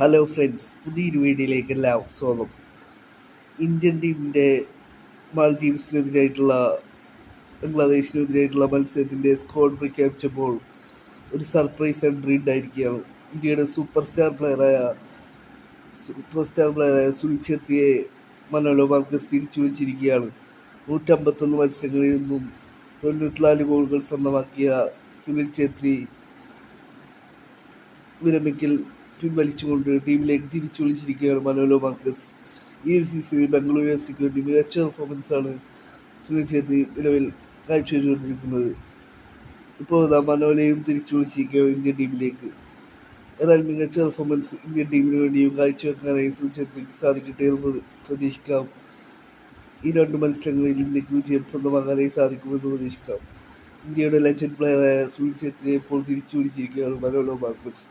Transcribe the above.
Hello friends, പുതിയൊരു വീഡിയോയിലേക്ക് എല്ലാവർക്കും സ്വാഗതം. ഇന്ത്യൻ ടീമിൻ്റെ മാൽദ്വീപ്സിനെതിരായിട്ടുള്ള ബംഗ്ലാദേശിനെതിരായിട്ടുള്ള മത്സരത്തിൻ്റെ സ്കോഡ് പ്രഖ്യാപിച്ചപ്പോൾ ഒരു സർപ്രൈസ് എൻട്രി ഉണ്ടായിരിക്കുകയാണ്. ഇന്ത്യയുടെ സൂപ്പർ സ്റ്റാർ പ്ലെയറായ സുനിൽ ഛേത്രിയെ മനോലോ മാർക്കസ് തിരിച്ചു വച്ചിരിക്കുകയാണ്. 151 മത്സരങ്ങളിൽ നിന്നും 94 ഗോളുകൾ സ്വന്തമാക്കിയ സുനിൽ ഛേത്രി വിരമിക്കൽ പിൻവലിച്ചുകൊണ്ട് ടീമിലേക്ക് തിരിച്ചു വിളിച്ചിരിക്കുകയാണ് മനോലോ മാർക്കസ്. ഈ ഒരു സീസണിൽ ബംഗളൂരു എഫ്.സിക്ക് വേണ്ടി മികച്ച പെർഫോമൻസാണ് സുനിൽ ഛേത്രി നിലവിൽ കാഴ്ചവെച്ചുകൊണ്ടിരിക്കുന്നത്. ഇപ്പോൾ മനോലയും തിരിച്ചു വിളിച്ചിരിക്കുകയാണ് ഇന്ത്യൻ ടീമിലേക്ക്. എന്നാൽ മികച്ച പെർഫോമൻസ് ഇന്ത്യൻ ടീമിന് വേണ്ടിയും കാഴ്ചവെക്കാനായി സുനിൽ ഛേത്രിക്ക് സാധിക്കട്ടെ എന്നത് പ്രതീക്ഷിക്കാം. ഈ 2 മത്സരങ്ങളിൽ ഇന്ത്യക്ക് വിജയം സ്വന്തമാക്കാനായി സാധിക്കുമെന്ന് പ്രതീക്ഷിക്കാം. ഇന്ത്യയുടെ ലെജൻഡ് പ്ലെയറായ സുനിൽ ഛേത്രിയെ ഇപ്പോൾ തിരിച്ചു വിളിച്ചിരിക്കുകയാണ് മനോലോ മാർക്കസ്.